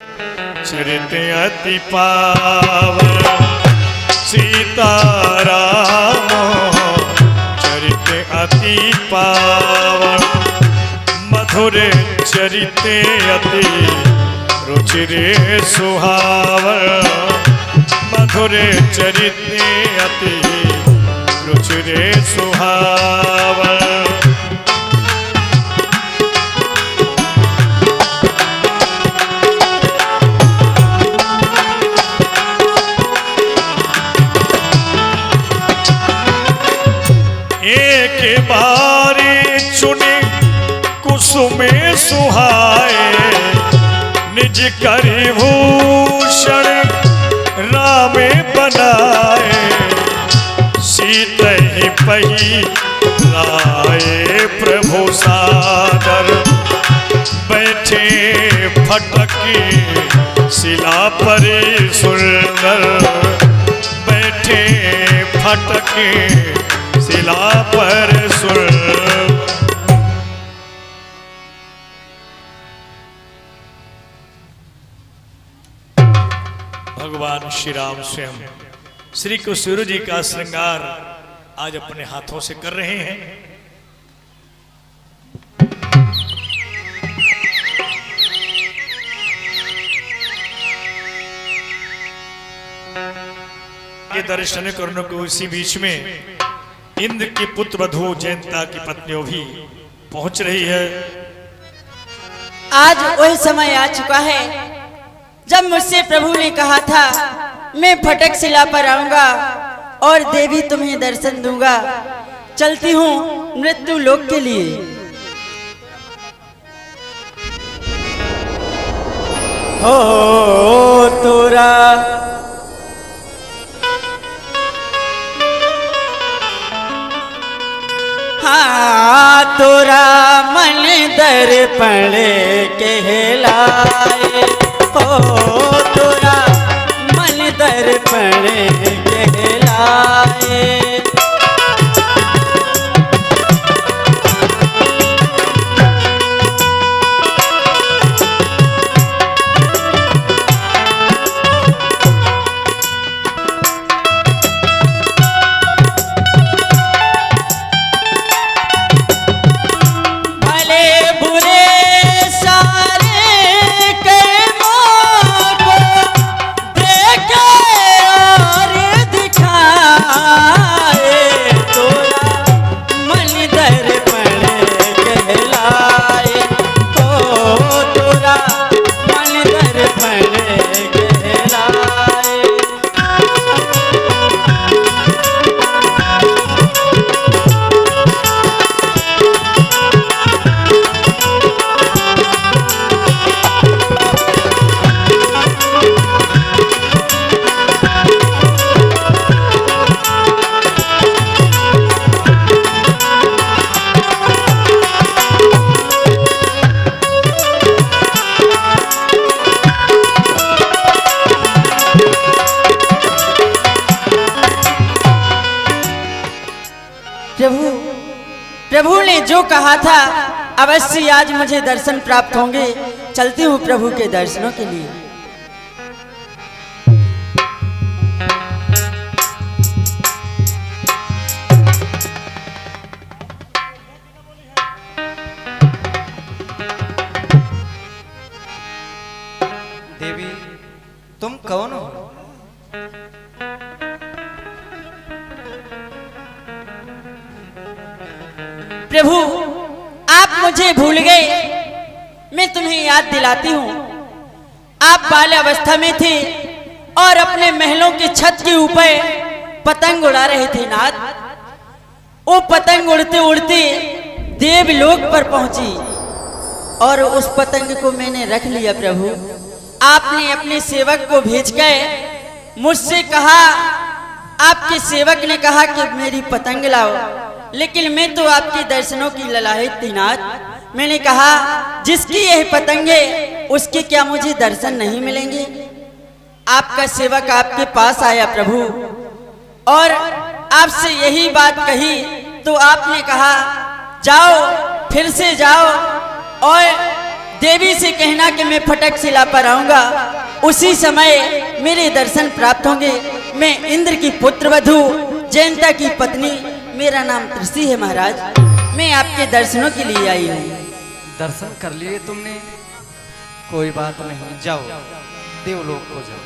चरित अति पावन सीताराम चरित अति पावन मधुर चरित अति रुचिरे सुहावन मधुर चरित अति रुचिरे सुहावन। एक बारी चुनी कुसुमे सुहाए निज करि भूषण रामे बनाए सीत ही पही लाए प्रभु सादर बैठे फटकी शिला परी सुंदर बैठे फटकी शिला पर सुर। भगवान श्री राम स्वयं श्री कुसूर जी का श्रृंगार आज अपने हाथों से कर रहे हैं। ये दर्शन करने को इसी बीच में इंद्र की पुत्र वधू जयंता की पत्नियों भी पहुंच रही है। आज वही समय आ चुका है जब मुझसे प्रभु ने कहा था मैं फटक शिला पर आऊंगा और देवी तुम्हें दर्शन दूंगा। चलती हूँ मृत्यु लोक के लिए। हो तोरा हाँ तोरा मन दर्पण कहलाए हो तोरा मन दर्पण कहलाए। प्रभु ने जो कहा था अवश्य आज मुझे दर्शन प्राप्त होंगे। चलती हूँ प्रभु के दर्शनों के लिए। देवी तुम कौन हो? प्रभु आप मुझे भूल गए, मैं तुम्हें याद दिलाती हूँ। आप बाल अवस्था में थे और अपने महलों की छत के ऊपर पतंग उड़ा रहे थे नाथ। वो पतंग उड़ते उड़ते देवलोक पर पहुंची और उस पतंग को मैंने रख लिया। प्रभु आपने अपने सेवक को भेजकर मुझसे कहा, आपके सेवक ने कहा कि मेरी पतंग लाओ, लेकिन मैं तो आपके दर्शनों की ललाहित थी नाथ। मैंने कहा जिसकी यह पतंग है उसके क्या मुझे दर्शन नहीं मिलेंगे? आपका सेवक आपके पास आया प्रभु और आपसे यही बात कही तो आपने कहा जाओ, फिर से जाओ और देवी से कहना कि मैं फटक शिला पर आऊंगा, उसी समय मेरे दर्शन प्राप्त होंगे। मैं इंद्र की पुत्र वधू जयंता की पत्नी, मेरा नाम त्रिशी है महाराज। मैं आपके दर्शनों के लिए आई हूँ। दर्शन कर लिए तुमने, कोई बात नहीं, जाओ देवलोक को जाओ।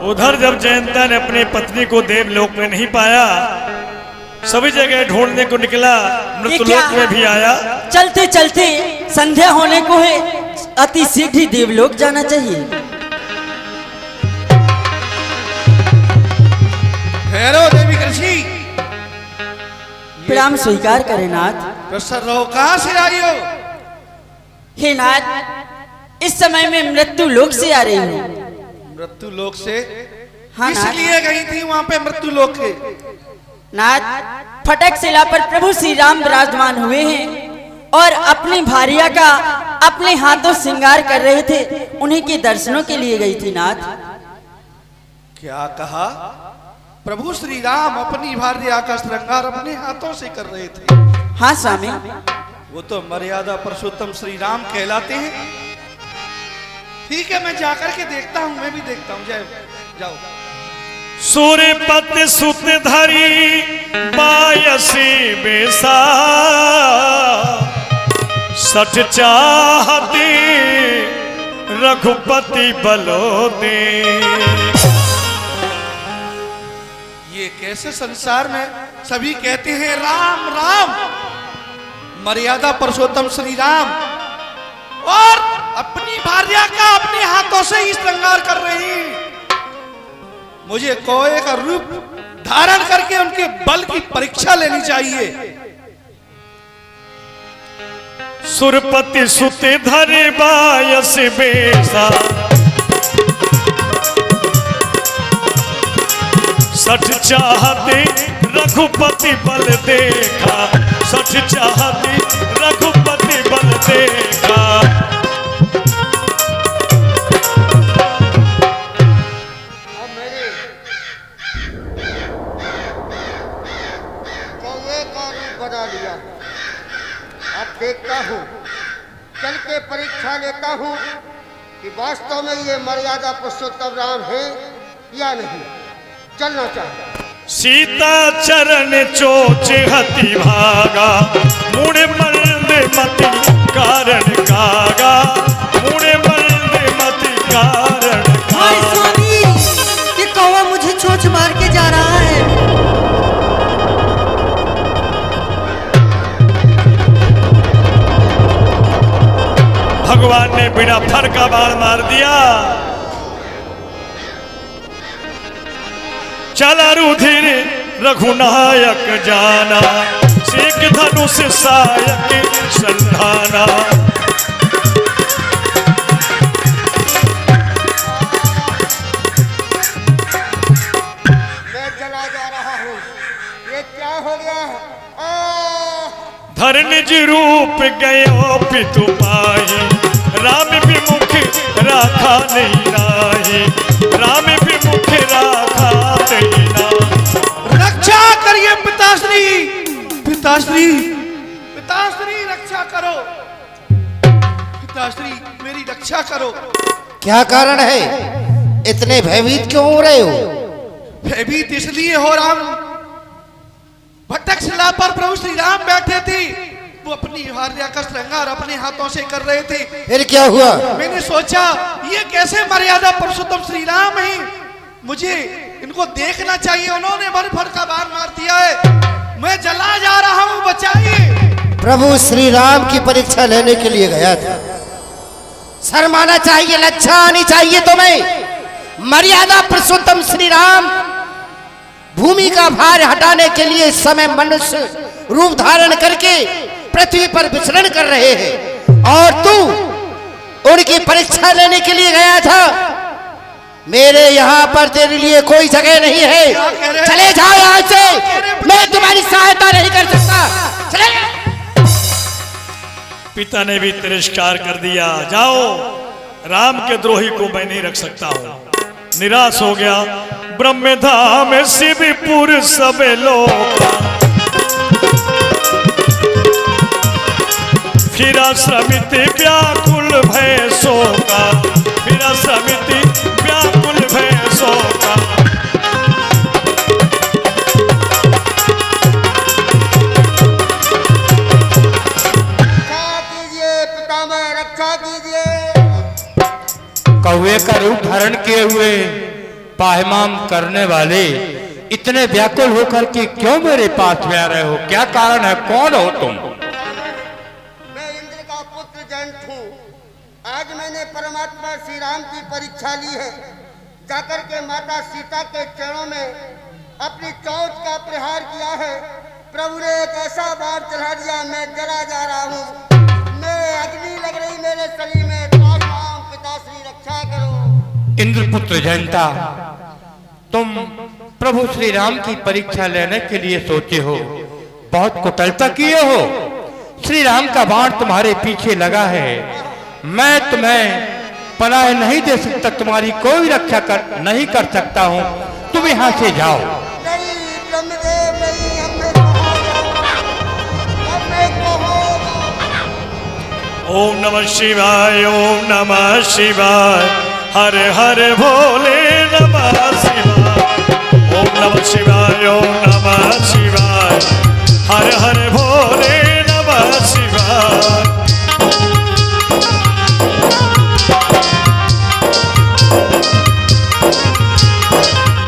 उधर जब जयंता ने अपनी पत्नी को देवलोक में नहीं पाया, सभी जगह ढूंढने को निकला, मृत्युलोक में भी आया। चलते चलते संध्या होने को है, अति शीघ्र ही देवलोक जाना चाहिए। ठहरो देवी कृषि, प्रणाम स्वीकार करें नाथ। प्रसन्न रहो। कहाँ से आई हो? हे नाथ, इस समय मैं मृत्यु लोक से आ रही हूँ। मृत्यु लोक से? हाँ नाथ। इसलिए गई थी वहाँ पे मृत्यु लोक के? नाथ, फटक शिला पर प्रभु श्री राम विराजमान हुए हैं और अपनी भार्या का अपने हाथों श्रृंगार कर रहे थे, उन्हीं के दर्शनों के लिए गई थी नाथ। क्या कहा? प्रभु श्री राम अपनी भार्या का श्रृंगार अपने हाथों से कर रहे थे? हाँ स्वामी। वो तो मर्यादा पुरुषोत्तम श्री राम कहलाते हैं। ठीक है, मैं जाकर के देखता हूँ, मैं भी देखता हूँ। जाओ। सूर्यपत सुत धरी बायसी बेसा, सठ चाहती रघुपति बलो दे। ये कैसे संसार में सभी कहते हैं राम राम, मर्यादा पुरुषोत्तम श्री राम, और अपनी भार्या का अपने हाथों से ही श्रृंगार कर रही। मुझे कोए का रूप धारण करके उनके बल की परीक्षा लेनी चाहिए। सुरपति सुते धरे बायस बेसा, सठ चाहते रघुपति बल देखा, सठ चाहते रघुपति बल देखा। बना लिया। अब देखता हूँ, चल के परीक्षा लेता हूँ कि वास्तव में ये मर्यादा पुरुषोत्तम राम है या नहीं। चलना चाहिए। सीता चरण चोच हति भागा, मुड़े मर्द मति कारण कागा, मुड़े मर्द मति कारण हाय स्वामी, ये कौवा मुझे चोंच मार के जा रहा है। भगवान ने बिना फर का बाण मार दिया। चला रुधिर रघुनायक जाना, सीख धनुष सायक संधाना। मैं चला जा रहा हूँ, ये क्या हो गया? धर निज रूप गयो पितु पाही, राम विमुख राखा नहीं नाहि, राम विमुख राखा नहीं नाहि। रक्षा करिए पिताश्री, पिताश्री, पिताश्री रक्षा करो, पिताश्री मेरी रक्षा करो। क्या कारण है? इतने भयभीत क्यों हो रहे हो? भयभीत इसलिए हो रहा हूं, भटक शिला पर प्रभु श्री राम बैठे थे, वो अपनी भार्या का श्रृंगार अपने हाथों से कर रहे थे। फिर क्या हुआ? मैंने सोचा ये कैसे मर्यादा पुरुषोत्तम श्री राम है, मुझे इनको देखना चाहिए। उन्होंने भर भर का बाण मार दिया है, मैं जला जा रहा हूँ, बचाइए। प्रभु श्री राम की परीक्षा लेने के लिए गया था। शर्माना चाहिए, लज्जा आनी चाहिए तुम्हें। मर्यादा पुरुषोत्तम श्री राम भूमि का भार हटाने के लिए इस समय मनुष्य रूप धारण करके पृथ्वी पर विचरण कर रहे हैं, और तू उनकी परीक्षा लेने के लिए गया था। मेरे यहाँ पर तेरे लिए कोई जगह नहीं है, चले जाओ यहाँ से, मैं तुम्हारी सहायता नहीं कर सकता। चले। पिता ने भी तिरस्कार कर दिया। जाओ, राम के द्रोही को मैं नहीं रख सकता हूँ। निराश हो गया। ब्रह्मधाम शिवपुर सब लोग, फिर श्रमित व्याकुल भैंसों का, फिर श्रमित व्याकुल भैंसों का। कौवे का रूप धारण किए हुए पायमाम करने वाले इतने व्याकुल होकर के क्यों मेरे पास में आ रहे हो? क्या कारण है? कौन हो तुम? मैं इंद्र का पुत्र जयंत हूँ। आज मैंने परमात्मा श्री राम की परीक्षा ली है। जाकर के माता सीता के चरणों में अपनी चौथ का प्रहार किया है। प्रभु ने एक ऐसा बाण चढ़ा दिया, मैं जला जा रहा हूँ। मैं अग्नि लग रही मेरे शरीर में। पिताश्री रक्षा करो। इंद्रपुत्र जयंता, तुम प्रभु श्री राम की परीक्षा लेने के लिए सोचे हो, बहुत कुटिलता किए हो। श्री राम का बाण तुम्हारे पीछे लगा है। मैं तुम्हें पनाह नहीं दे सकता, तुम्हारी कोई रक्षा नहीं कर सकता हूँ। तुम यहाँ से जाओ। ओम नमः शिवाय, ओम नमः शिवाय, हर हर भोले नमः शिवाय। ओम नमः शिवाय, ओम नमः शिवाय, हर हर भोले नमः शिवाय।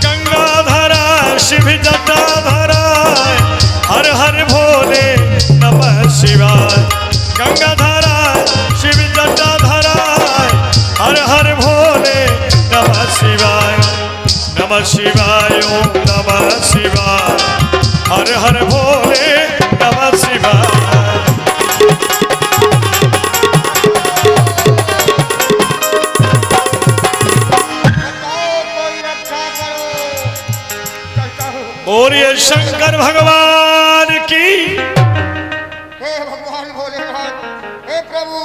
गंगाधरा शिव जटाधरा, हर हर भोले नमः शिवाय। गंगाधरा शिव जटाधरा, हर हर भोले नमः शिवाय। नमः शिवाय, ओम नमः शिवाय, हर हर भोले नमः शिवाय। बोलिए शंकर भगवान की। हे भगवान भोलेनाथ, हे प्रभु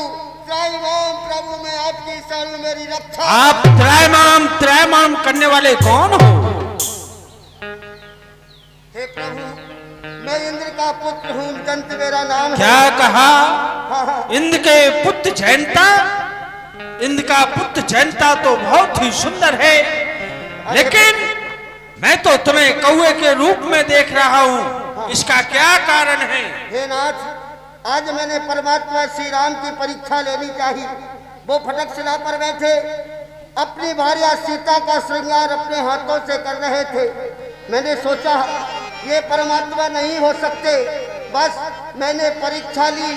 त्रैमाम, प्रभु मैं आपकी शरण, मेरी रक्षा। आप त्रैमाम करने वाले कौन हो? हे प्रभु, मैं इंद्र का पुत्र हूँ, जयंत मेरा नाम है। क्या कहा? इंद्र के पुत्र जयंता? इंद्र का पुत्र जयंता तो बहुत ही सुंदर है, लेकिन मैं तो तुम्हें कौवे के रूप में देख रहा हूँ। इसका क्या कारण है? हे नाथ, आज मैंने परमात्मा श्री राम की परीक्षा लेनी चाहिए। वो फटक शिला पर बैठे अपनी भार्या सीता का श्रृंगार अपने हाथों से कर रहे थे। मैंने सोचा ये परमात्मा नहीं हो सकते। बस मैंने परीक्षा ली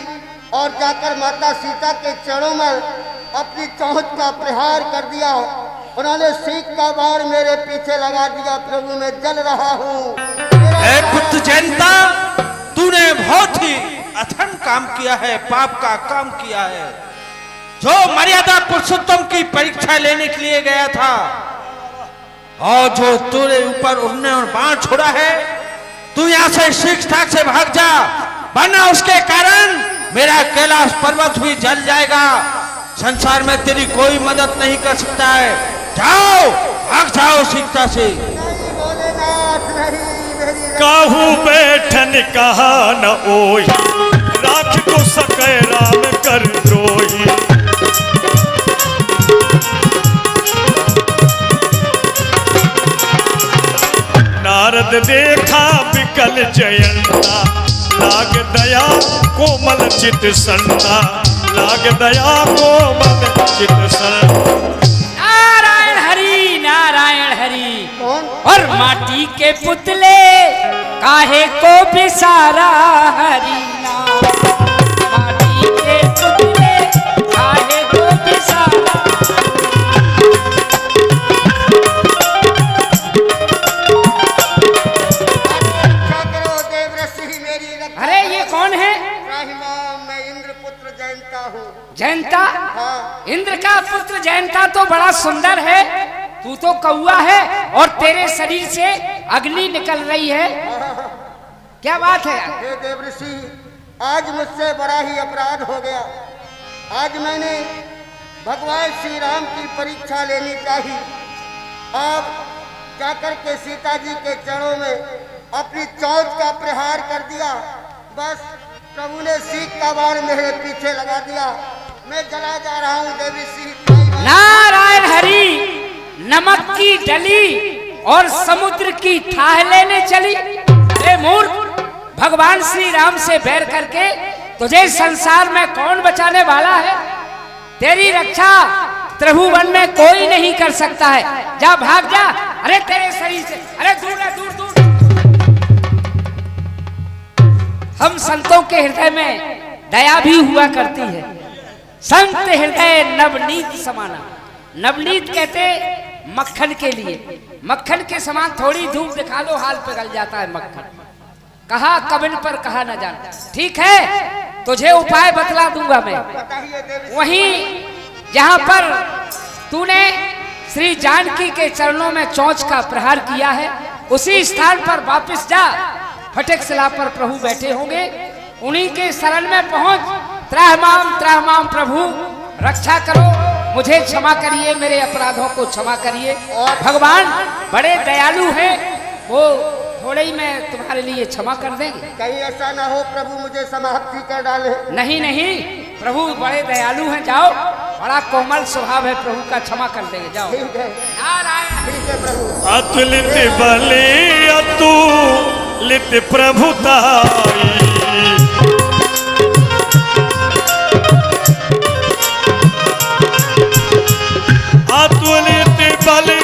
और जाकर माता सीता के चरणों में अपनी चौथ का प्रहार कर दिया। उन्होंने सीख का बाण मेरे पीछे लगा दिया। प्रभु मैं जल रहा हूँ। पुत्र जयंता, तूने बहुत ही अथन काम किया है, पाप का काम किया है। जो मर्यादा पुरुषोत्तम की परीक्षा लेने के लिए गया था और जो तेरे ऊपर उन्होंने बाण छोड़ा है, तू यहाँ से शीघ्र से भाग जा, वरना उसके कारण मेरा कैलाश पर्वत भी जल जाएगा। संसार में तेरी कोई मदद नहीं कर सकता है। जाओ, भाग जाओ शीघ्र से। काहू बैठन कहा न ओई, राख को सके राम कर द्रोही। नारद देखा विकल जयंता, लाग दया कोमल चित संता, लाग दया कोमल चित संता। नारायण हरि, नारायण हरि। और माटी के पुतले काहे को बिसारा हरि नाम। माटी के पुतले काहे को बिसारा। अरे ये कौन है? मैं इंद्र पुत्र जयंता हूँ। जयंता? हाँ। इंद्र का पुत्र जयंता तो बड़ा सुंदर है। तू तो कौआ है और तेरे शरीर से अग्नि निकल रही है। क्या बात है? हे देवऋषि, आज मुझसे बड़ा ही अपराध हो गया। आज मैंने भगवान श्री राम की परीक्षा लेनी चाहिए। आप जाकर के सीता जी के चरणों में अपनी चौथ का प्रहार कर दिया। बस प्रभु ने सीख का बाण मेरे पीछे लगा दिया, मैं जला जा रहा हूँ देवी सीख। नारायण हरि, नमक की डली और समुद्र की थाह लेने चली। अरे मूर्ख, भगवान श्री राम से बैर करके तुझे संसार में कौन बचाने वाला है? तेरी रक्षा त्रिभुवन में कोई नहीं कर सकता है। जा, भाग जा। अरे तेरे शरीर से, अरे दूर है, दूर दूर। हम संतों के हृदय में दया भी हुआ करती है। संत हृदय नवनीत समाना। नवनीत कहते मक्खन के लिए, मक्खन के समान थोड़ी धूप दिखा लो हाल पिघल जाता है मक्खन। कहा कबिन पर कहा न जान। ठीक है, तुझे उपाय बतला दूंगा मैं। वहीं जहां पर तूने श्री जानकी के चरणों में चोंच का प्रहार किया है, उसी स्थान पर वापस जा। फटक शिला पर प्रभु बैठे होंगे, उन्हीं के शरण में पहुंच। त्राहमाम प्रभु, रक्षा करो, मुझे क्षमा करिए, मेरे अपराधों को क्षमा करिए। भगवान बड़े दयालु हैं, वो थोड़े ही में तुम्हारे लिए क्षमा कर देंगे। कहीं ऐसा ना हो प्रभु मुझे समाप्ति कर डाले। नहीं नहीं, प्रभु बड़े दयालु हैं, जाओ। बड़ा कोमल स्वभाव है प्रभु का, क्षमा कर देंगे, जाओ। ठीक है, नारायण। ठीक है प्रभु। अतुलित बले अतुलित प्रभुताई, अतुलित बले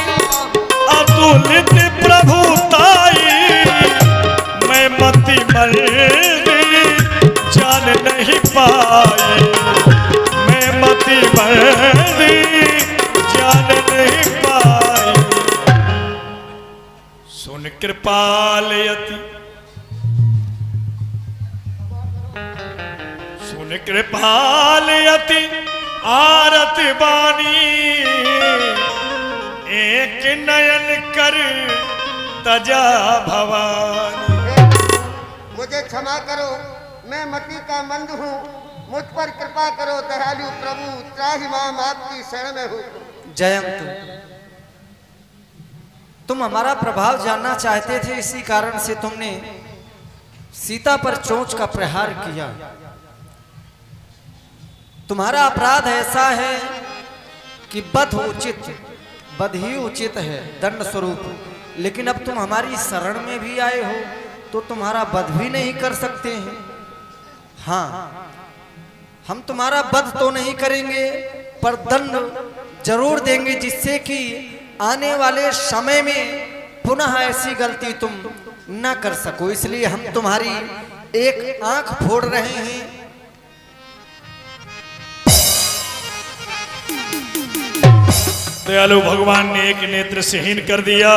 अतुलित प्रभुताई, मैं मति मर्दी जान नहीं पाई, मैं मति मर्दी जान नहीं पाई। सुन कृपालयति, सुन कृपालयति आरत बानी, एक नयन कर तजा भवानी। मुझे क्षमा करो, मैं मति का मंद हूँ, मुझ पर कृपा करो दयालु प्रभु, त्राहिमाम आपकी शरण में हूँ। जयंत, तुम हमारा प्रभाव जानना चाहते थे, इसी कारण से तुमने सीता पर चोंच का प्रहार किया। तुम्हारा अपराध ऐसा है कि वध ही उचित है दंड स्वरूप, लेकिन अब तुम हमारी शरण में भी आए हो तो तुम्हारा वध भी नहीं कर सकते हैं। हाँ, हम तुम्हारा वध तो नहीं करेंगे, पर दंड जरूर देंगे, जिससे कि आने वाले समय में पुनः ऐसी गलती तुम न कर सको। इसलिए हम तुम्हारी एक आंख फोड़ रहे हैं। दयालु भगवान ने एक नेत्र से हीन कर दिया।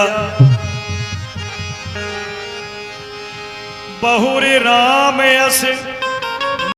बहुरी राम यस